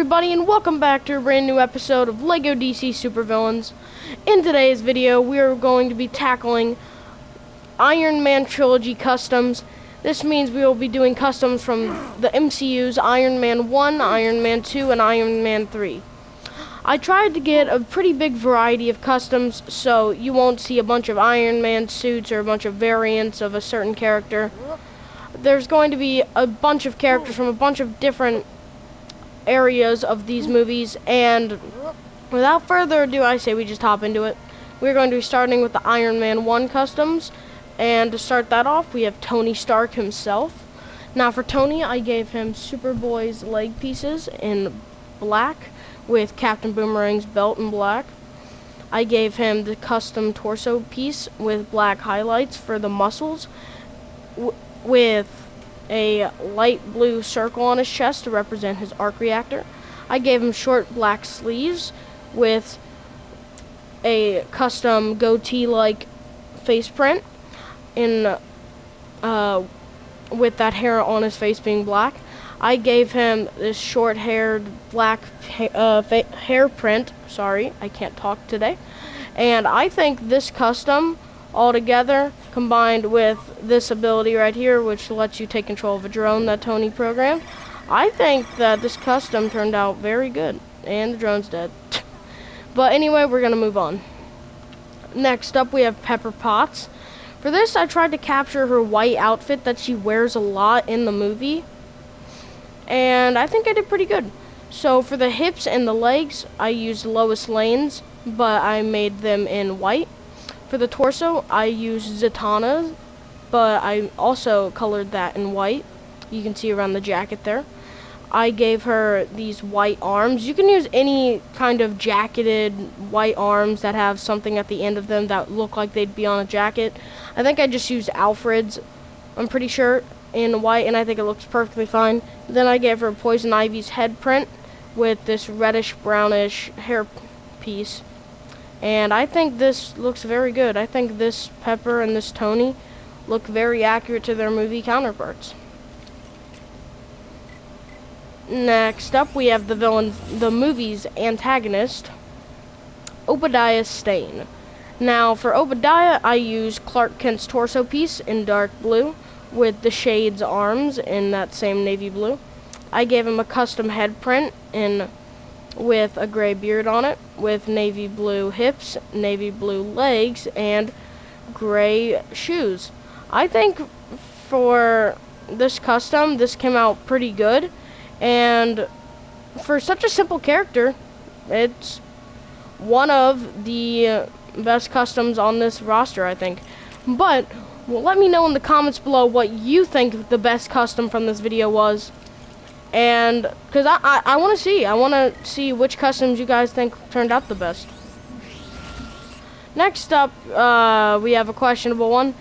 everybody, and welcome back to a brand new episode of LEGO DC Supervillains. In today's video, we are going to be tackling Iron Man Trilogy customs. This means we will be doing customs from the MCU's Iron Man 1, Iron Man 2, and Iron Man 3. I tried to get a pretty big variety of customs, so you won't see a bunch of Iron Man suits or a bunch of variants of a certain character. There's going to be a bunch of characters from a bunch of different areas of these movies, and without further ado, I say we just hop into it. We're going to be starting with the Iron Man 1 customs, and to start that off, we have Tony Stark himself. Now for Tony, I gave him Superboy's leg pieces in black, with Captain Boomerang's belt in black. I gave him the custom torso piece with black highlights for the muscles, with a light blue circle on his chest to represent his arc reactor. I gave him short black sleeves with a custom goatee-like face print in with that hair on his face being black. I gave him this short-haired black hair print. Sorry, I can't talk today. And I think this custom altogether, combined with this ability right here, which lets you take control of a drone that Tony programmed, I think that this custom turned out very good. And the drone's dead. But anyway, we're gonna move on. Next up, we have Pepper Potts. For this, I tried to capture her white outfit that she wears a lot in the movie, and I think I did pretty good. So for the hips and the legs, I used Lois Lane's, but I made them in white. For the torso, I used Zatanna's, but I also colored that in white. You can see around the jacket there. I gave her these white arms. You can use any kind of jacketed white arms that have something at the end of them that look like they'd be on a jacket. I think I just used Alfred's, I'm pretty sure, in white, and I think it looks perfectly fine. Then I gave her Poison Ivy's head print with this reddish-brownish hair piece. And I think this looks very good. I think this Pepper and this Tony look very accurate to their movie counterparts. Next up, we have the movie's antagonist, Obadiah Stane. Now, for Obadiah, I used Clark Kent's torso piece in dark blue with the Shade's arms in that same navy blue. I gave him a custom head print with a gray beard on it, with navy blue hips, navy blue legs, and gray shoes. I think for this custom, this came out pretty good, and for such a simple character, it's one of the best customs on this roster, I think. But let me know in the comments below what you think the best custom from this video was. And because I want to see which customs you guys think turned out the best. Next up, we have a questionable one.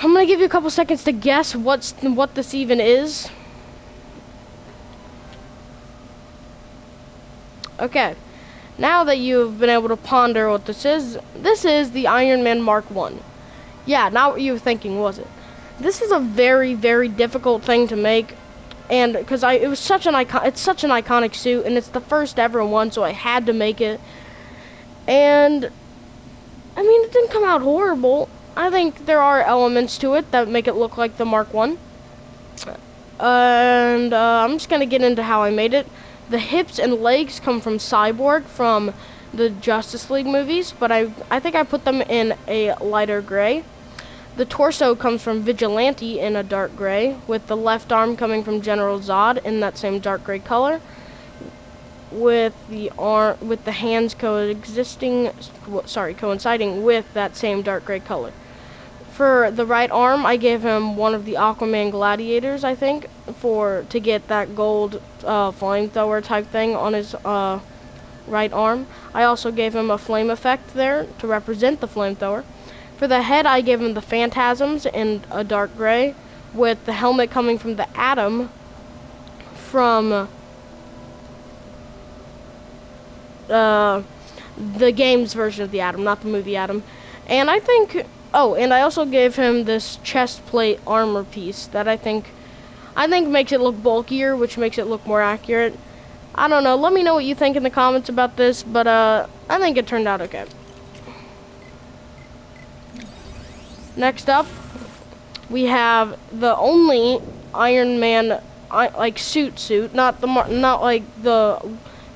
I'm gonna give you a couple seconds to guess what this even is. Okay, now that you've been able to ponder what this is the Iron Man Mark 1. Yeah, not what you were thinking, was it? This is a very, very difficult thing to make. And because it's such an iconic suit, and it's the first ever one, so I had to make it. And I mean, it didn't come out horrible. I think there are elements to it that make it look like the Mark 1. And I'm just gonna get into how I made it. The hips and legs come from Cyborg from the Justice League movies, but I think I put them in a lighter gray. The torso comes from Vigilante in a dark gray, with the left arm coming from General Zod in that same dark gray color, with the hands coinciding with that same dark gray color. For the right arm, I gave him one of the Aquaman gladiators, I think, to get that gold flamethrower type thing on his right arm. I also gave him a flame effect there to represent the flamethrower. For the head, I gave him the Phantasms in a dark gray, with the helmet coming from the Atom from the game's version of the Atom, not the movie Atom. And I think, and I also gave him this chest plate armor piece that I think makes it look bulkier, which makes it look more accurate. I don't know. Let me know what you think in the comments about this, but I think it turned out okay. Next up, we have the only Iron Man like suit, not like the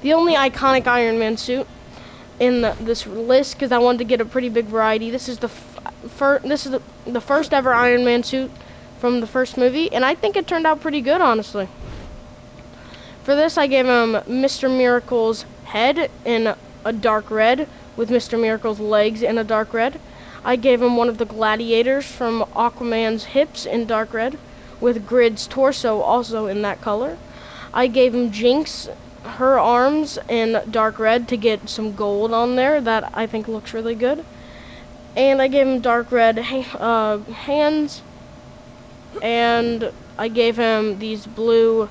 only iconic Iron Man suit in this list, because I wanted to get a pretty big variety. This is the first ever Iron Man suit from the first movie, and I think it turned out pretty good, honestly. For this, I gave him Mr. Miracle's head in a dark red, with Mr. Miracle's legs in a dark red. I gave him one of the gladiators from Aquaman's hips in dark red, with Grid's torso also in that color. I gave him Jinx, her arms in dark red to get some gold on there that I think looks really good. And I gave him dark red hands, and I gave him these blue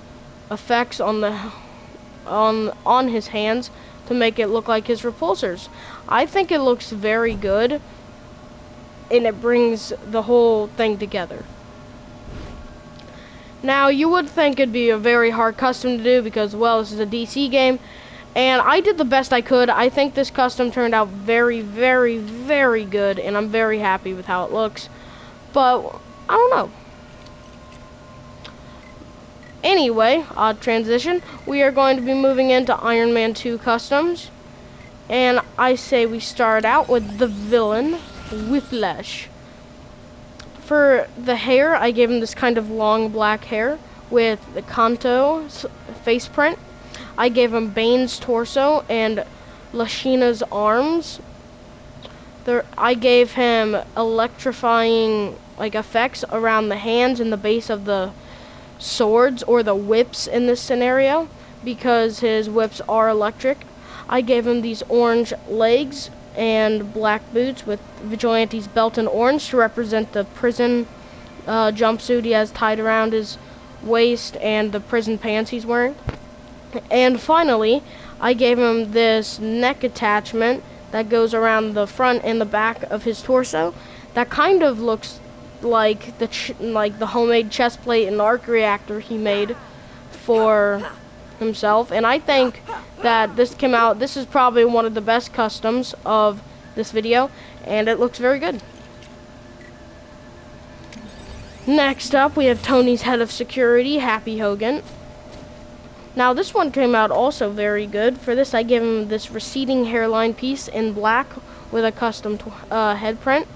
effects on the on his hands to make it look like his repulsors. I think it looks very good, and it brings the whole thing together. Now, you would think it'd be a very hard custom to do because, well, this is a DC game, and I did the best I could. I think this custom turned out very, very, very good, and I'm very happy with how it looks. But I don't know. Anyway, transition. We are going to be moving into Iron Man 2 customs. And I say we start out with the villain, Whiplash. For the hair, I gave him this kind of long black hair with the Kanto face print. I gave him Bane's torso and Lashina's arms. I gave him electrifying effects around the hands and the base of the swords, or the whips in this scenario, because his whips are electric. I gave him these orange legs and black boots with Vigilante's belt in orange to represent the prison jumpsuit he has tied around his waist and the prison pants he's wearing. And finally, I gave him this neck attachment that goes around the front and the back of his torso that kind of looks like the homemade chest plate and arc reactor he made for himself. And I think that this is probably one of the best customs of this video, and it looks very good. Next up, we have Tony's head of security, Happy Hogan. Now, this one came out also very good. For this, I gave him this receding hairline piece in black with a custom head print.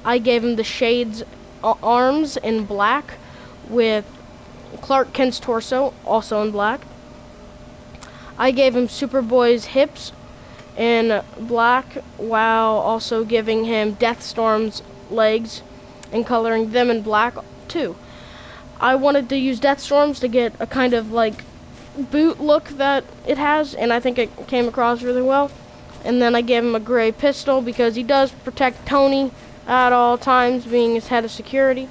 I gave him the Shade's arms in black with Clark Kent's torso also in black. I gave him Superboy's hips in black, while also giving him Deathstorm's legs and coloring them in black too. I wanted to use Deathstorm's to get a kind of boot look that it has, and I think it came across really well. And then I gave him a gray pistol because he does protect Tony at all times, being his head of security.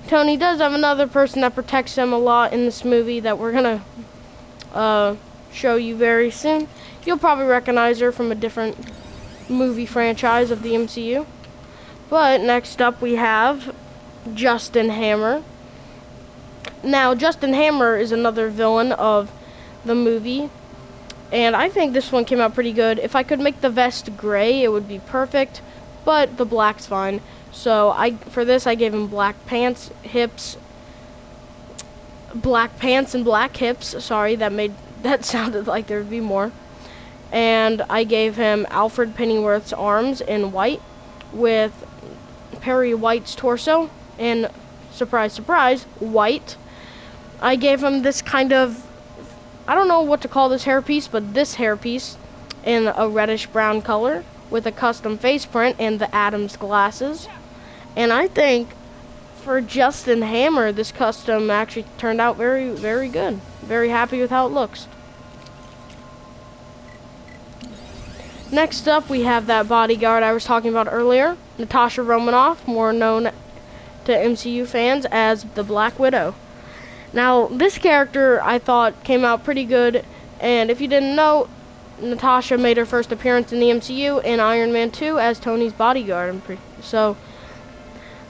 Tony does have another person that protects him a lot in this movie that we're gonna show you very soon. You'll probably recognize her from a different movie franchise of the MCU. But next up we have Justin Hammer. Now, Justin Hammer is another villain of the movie, and I think this one came out pretty good. If I could make the vest gray, it would be perfect, but the black's fine. So for this I gave him black pants and black hips. Sorry, that sounded like there would be more. And I gave him Alfred Pennyworth's arms in white with Perry White's torso in, surprise, surprise, white. I gave him this kind of, I don't know what to call this hairpiece, but this hairpiece in a reddish brown color with a custom face print and the Adams glasses. And I think for Justin Hammer, this custom actually turned out very, very good. Very happy with how it looks. Next up, we have that bodyguard I was talking about earlier, Natasha Romanoff, more known to MCU fans as the Black Widow. Now, this character I thought came out pretty good, and if you didn't know, Natasha made her first appearance in the MCU in Iron Man 2 as Tony's bodyguard. So,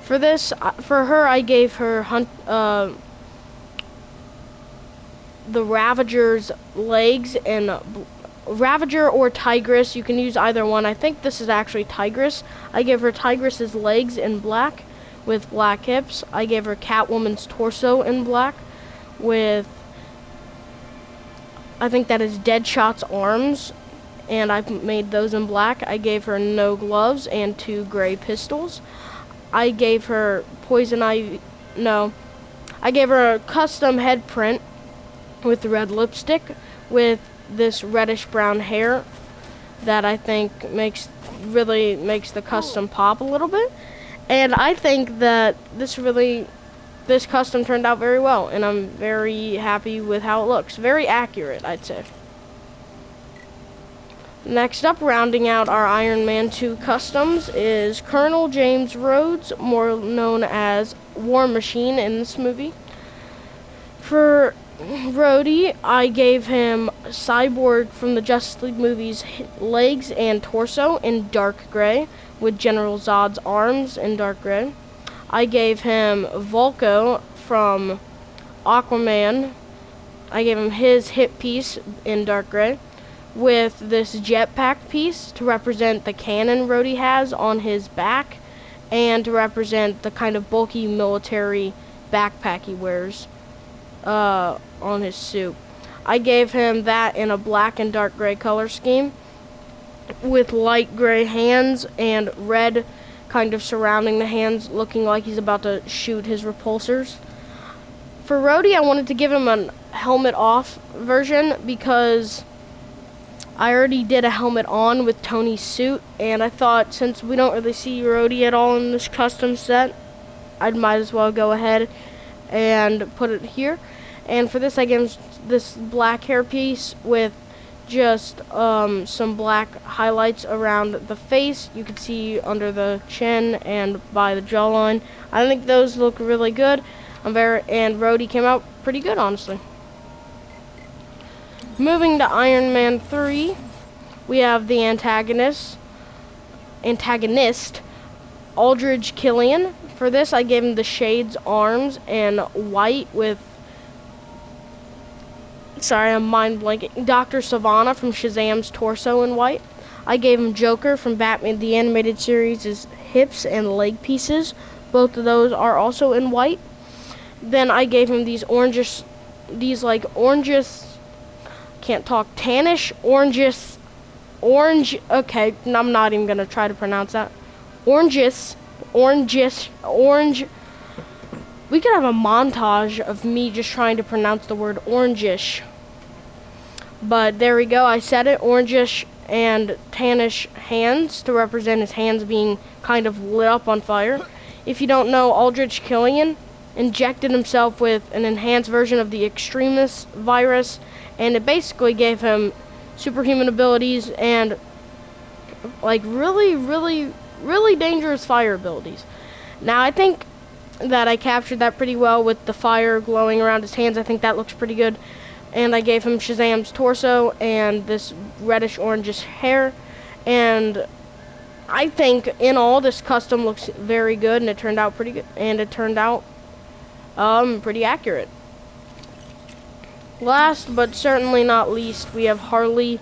for her, I gave her the Ravager's legs and Ravager or Tigress. You can use either one. I think this is actually Tigress. I gave her Tigress's legs in black with black hips. I gave her Catwoman's torso in black with, I think that is Deadshot's arms, and I made those in black. I gave her no gloves and 2 gray pistols. I gave her I gave her a custom head print with red lipstick with this reddish brown hair that I think really makes the custom pop a little bit. And I think that this custom turned out very well, and I'm very happy with how it looks. Very accurate, I'd say. Next up, rounding out our Iron Man 2 customs, is Colonel James Rhodes, more known as War Machine in this movie. For Rhodey, I gave him Cyborg from the Justice League movies legs and torso in dark gray with General Zod's arms in dark gray. I gave him Vulko from Aquaman. I gave him his hip piece in dark gray with this jetpack piece to represent the cannon Rhodey has on his back and to represent the kind of bulky military backpack he wears on his suit. I gave him that in a black and dark gray color scheme with light gray hands and red kind of surrounding the hands, looking like he's about to shoot his repulsors. For Rhodey, I wanted to give him a helmet off version because I already did a helmet on with Tony's suit, and I thought since we don't really see Rhodey at all in this custom set, I might as well go ahead and put it here. And for this, I gave him this black hair piece with just some black highlights around the face. You can see under the chin and by the jawline. I think those look really good. And Rhodey came out pretty good, honestly. Moving to Iron Man 3, we have the antagonist, Aldridge Killian. For this, I gave him the Shade's arms in white with, I'm mind blanking, Dr. Sivana from Shazam's torso in white. I gave him Joker from Batman the Animated Series' hips and leg pieces. Both of those are also in white. Then I gave him these tannish, okay, I'm not even gonna try to pronounce that. Orange. We could have a montage of me just trying to pronounce the word orangish. But there we go, I said it, orangish and tannish hands to represent his hands being kind of lit up on fire. If you don't know, Aldrich Killian injected himself with an enhanced version of the Extremis virus, and it basically gave him superhuman abilities and like really dangerous fire abilities. Now I think that I captured that pretty well with the fire glowing around his hands. I think that looks pretty good. And I gave him Shazam's torso and this reddish orangish hair, and I think in all this custom looks very good, and it turned out pretty good, and it turned out pretty accurate. Last but certainly not least, we have Harley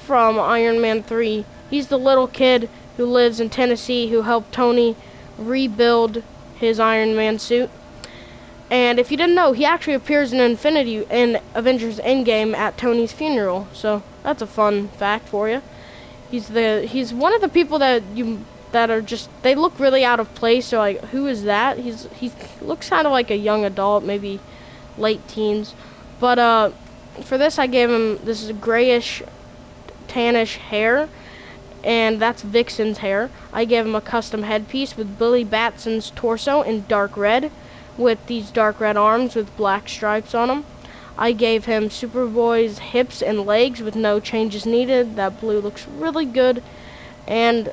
from Iron Man 3. He's the little kid who lives in Tennessee who helped Tony rebuild his Iron Man suit. And if you didn't know, he actually appears in Avengers Endgame at Tony's funeral. So that's a fun fact for you. He's one of the people that are just, they look really out of place. So like, who is that? He looks kind of like a young adult, maybe late teens. But for this, I gave him this grayish, tannish hair, and that's Vixen's hair. I gave him a custom headpiece with Billy Batson's torso in dark red, with these dark red arms with black stripes on them. I gave him Superboy's hips and legs with no changes needed. That blue looks really good. And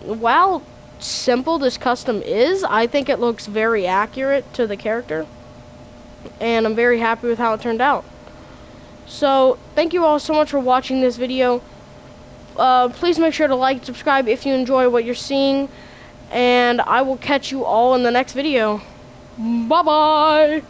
while simple this custom is, I think it looks very accurate to the character. And I'm very happy with how it turned out. So, thank you all so much for watching this video. Please make sure to like and subscribe if you enjoy what you're seeing. And I will catch you all in the next video. Bye-bye!